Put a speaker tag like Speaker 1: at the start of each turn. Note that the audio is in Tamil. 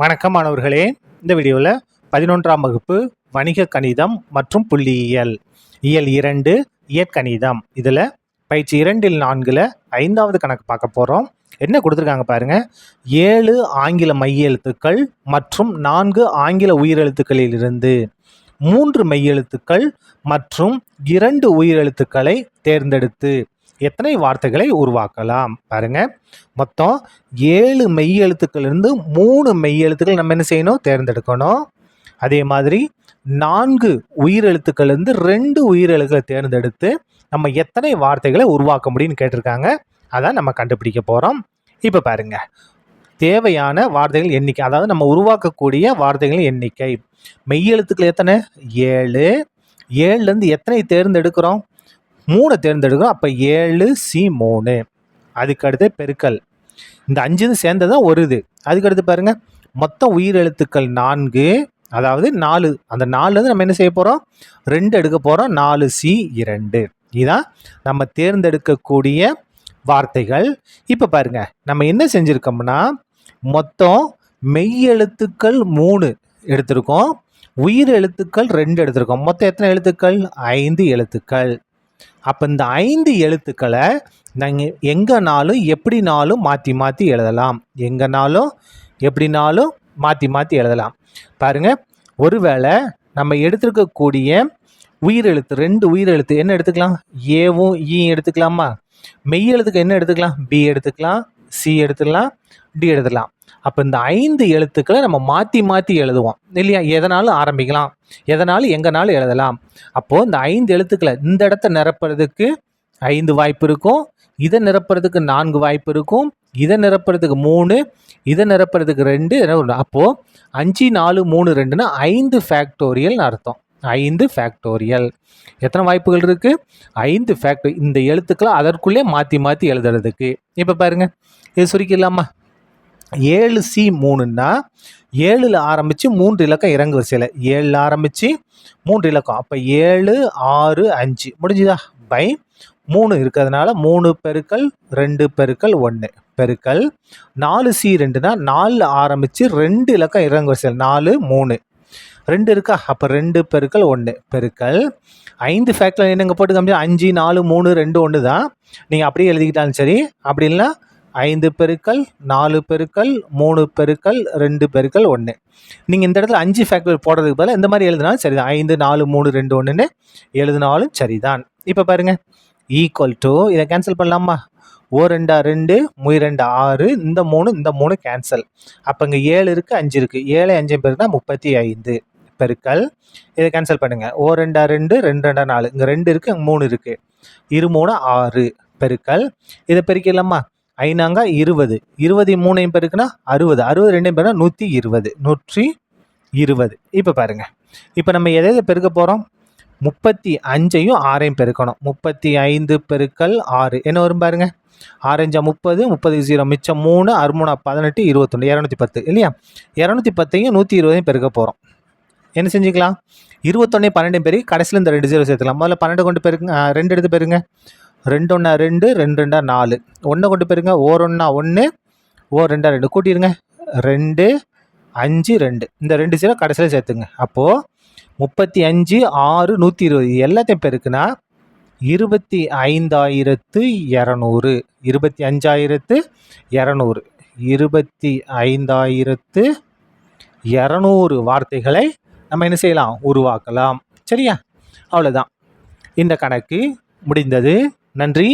Speaker 1: வணக்கம் மாணவர்களே. இந்த வீடியோவில் 11ஆம் வகுப்பு வணிக கணிதம் மற்றும் புள்ளியியல் இயல் 2 இயற்கணிதம் இதில் பயிற்சி 2 4 5வது கணக்கு பார்க்க போகிறோம். என்ன கொடுத்துருக்காங்க பாருங்க. 7 ஆங்கில மையெழுத்துக்கள் மற்றும் 4 ஆங்கில உயிரெழுத்துக்களிலிருந்து 3 மெய்யெழுத்துக்கள் மற்றும் 2 உயிரெழுத்துக்களை தேர்ந்தெடுத்து எத்தனை வார்த்தைகளை உருவாக்கலாம் பாருங்க. மொத்தம் 7 மெய்யெழுத்துக்கள் இருந்து 3 மெய்யெழுத்துக்கள் நம்ம என்ன செய்யணும், தேர்ந்தெடுக்கணும். அதே மாதிரி 4 உயிரெழுத்துக்கள் இருந்து 2 உயிரெழுத்துக்களை தேர்ந்தெடுத்து நம்ம எத்தனை வார்த்தைகளை உருவாக்க முடியும்னு கேட்டிருக்காங்க. அதான் நம்ம கண்டுபிடிக்க போகிறோம். இப்போ பாருங்க, தேவையான வார்த்தைகள் எண்ணிக்கை, அதாவது நம்ம உருவாக்கக்கூடிய வார்த்தைகள் எண்ணிக்கை. மெய்யெழுத்துக்கள் எத்தனை? 7. 7லேருந்து எத்தனை தேர்ந்தெடுக்கிறோம்? 3 தேர்ந்தெடுக்கிறோம். அப்போ 7C3. அதுக்கடுத்து பெருக்கல், இந்த 5 சேர்ந்தது தான் ஒரு இது. அதுக்கடுத்து பாருங்க, மொத்தம் உயிரெழுத்துக்கள் 4, அதாவது 4. அந்த 4லேருந்து நம்ம என்ன செய்ய போகிறோம்? 2 எடுக்க போகிறோம். 4C2. இதுதான் நம்ம தேர்ந்தெடுக்கக்கூடிய வார்த்தைகள். இப்போ பாருங்க, நம்ம என்ன செஞ்சுருக்கோம்னா மொத்தம் மெய்யெழுத்துக்கள் 3 எடுத்திருக்கோம், உயிர் எழுத்துக்கள் 2 எடுத்திருக்கோம். மொத்தம் எத்தனை எழுத்துக்கள்? 5 எழுத்துக்கள். அப்போ இந்த 5 எழுத்துக்களை நாங்கள் எங்கேனாலும் எப்படினாலும் மாற்றி மாற்றி எழுதலாம். எங்கேனாலும் எப்படினாலும் மாற்றி மாற்றி எழுதலாம். பாருங்க, ஒருவேளை நம்ம எடுத்துருக்கக்கூடிய உயிரெழுத்து 2 உயிரெழுத்து என்ன எடுத்துக்கலாம்? ஏவும் ஈயும் எடுத்துக்கலாமா? மெய்யெழுத்துக்கு என்ன எடுத்துக்கலாம்? பி எடுத்துக்கலாம், சி எடுத்துக்கலாம், டி எடுத்துக்கலாம். அப்போ இந்த 5 எழுத்துக்களை நம்ம மாற்றி மாற்றி எழுதுவோம் இல்லையா? எதனாலும் ஆரம்பிக்கலாம், எதனாலும் எங்கனாலும் எழுதலாம். அப்போது இந்த 5 எழுத்துக்களை இந்த இடத்த நிரப்புறதுக்கு 5 வாய்ப்பு இருக்கும், இதை நிரப்புறதுக்கு 4 வாய்ப்பு இருக்கும், இதை நிரப்புறதுக்கு 3, இதை நிரப்புறதுக்கு 2. அப்போது 5 4 3 2ன்னா 5 ஃபேக்டோரியல்னு அர்த்தம். 5 ஃபேக்டோரியல். எத்தனை வாய்ப்புகள் இருக்குது? 5 ஃபேக்டோரியல். இந்த எழுத்துக்களை அதற்குள்ளே மாற்றி மாற்றி எழுதுறதுக்கு. இப்போ பாருங்கள், இது சுருக்கிடலாமா? 7C3ன்னா 7ல் ஆரம்பித்து 3 இலக்கம் இறங்கு வரிசையில், 7ல் ஆரம்பித்து 3 இலக்கம். அப்போ 7 6 5 முடிஞ்சுதா? பை 3 இருக்கிறதுனால 3 பெருக்கல் 2 பெருக்கல் 1 பெருக்கல் 4C2னா 4ல் ஆரம்பித்து 2 இலக்கம் இறங்கு வரிசையில், 4 3 2 இருக்கா? அப்போ 2 பெருக்கல் 1 பெருக்கல் 5 ஃபேக்டர் என்னங்க போட்டு காமிச்சா 5 4 3 2 1 தான். நீங்கள் அப்படியே எழுதிக்கிட்டாலும் சரி, அப்படி இல்லைனா 5 பெருக்கல் 4 பெருக்கல் 3 பெருக்கல் 2 பெருக்கல் 1. நீங்கள் இந்த இடத்துல 5 ஃபேக்டர் போடுறதுக்கு பதிலாக இந்த மாதிரி எழுதினாலும் சரிதான். 5 4 3 2 1ன்னு எழுதினாலும் சரிதான். இப்போ பாருங்க, ஈக்குவல் டு, இதை கேன்சல் பண்ணலாமா? 2 2 2 6, இந்த 3 கேன்சல். அப்போ இங்கே 7 இருக்குது, 5 இருக்குது. 7 5 பெருக்குனா 35 பெருக்கல், இதை கேன்சல் பண்ணுங்கள். 2 2 2 2 4, இங்கே 2 இருக்குது, இங்கே 3 இருக்குது. 2 3 6 பெருக்கல், இதை பெருக்கிடலாமா? 5 20, 20 3 பெருக்குனா 60, 60 2 பெருக்குனா 120, 120. இப்போ பாருங்க, இப்போ நம்ம எதை பெருக்க போகிறோம்? 35ஐயும் 6ஐயும் பெருக்கணும். 35 பெருக்கல் 6 என்ன வரும் பாருங்க? 6 5 30, 30 0 மிச்சம் 3, 6 3 18, 21 210 இல்லையா? 210ஐயும் 120ஐயும் பெருக்க போகிறோம். என்ன செஞ்சுக்கலாம்? 21 12 பெருக்கி கடைசியில் இந்த 2 0 சேர்த்துக்கலாம். முதல்ல 12 கொண்டு பெருக்குங்க, 2 எடுத்து பெருங்க. 2 1 2, 2 2 4, 1 கொண்டு பெருங்க. 1 1, 1 2 2 கூட்டிடுங்க. 2 5 2, இந்த 2 0 கடைசியில் சேர்த்துங்க. அப்போது 35 6 120 எல்லாத்தையும் பெருக்குனா 25,200. 25,200, 25,200 வார்த்தைகளை நம்ம என்ன செய்யலாம்? உருவாக்கலாம். சரியா? அவ்வளோதான், இந்த கணக்கு முடிந்தது. நன்றி.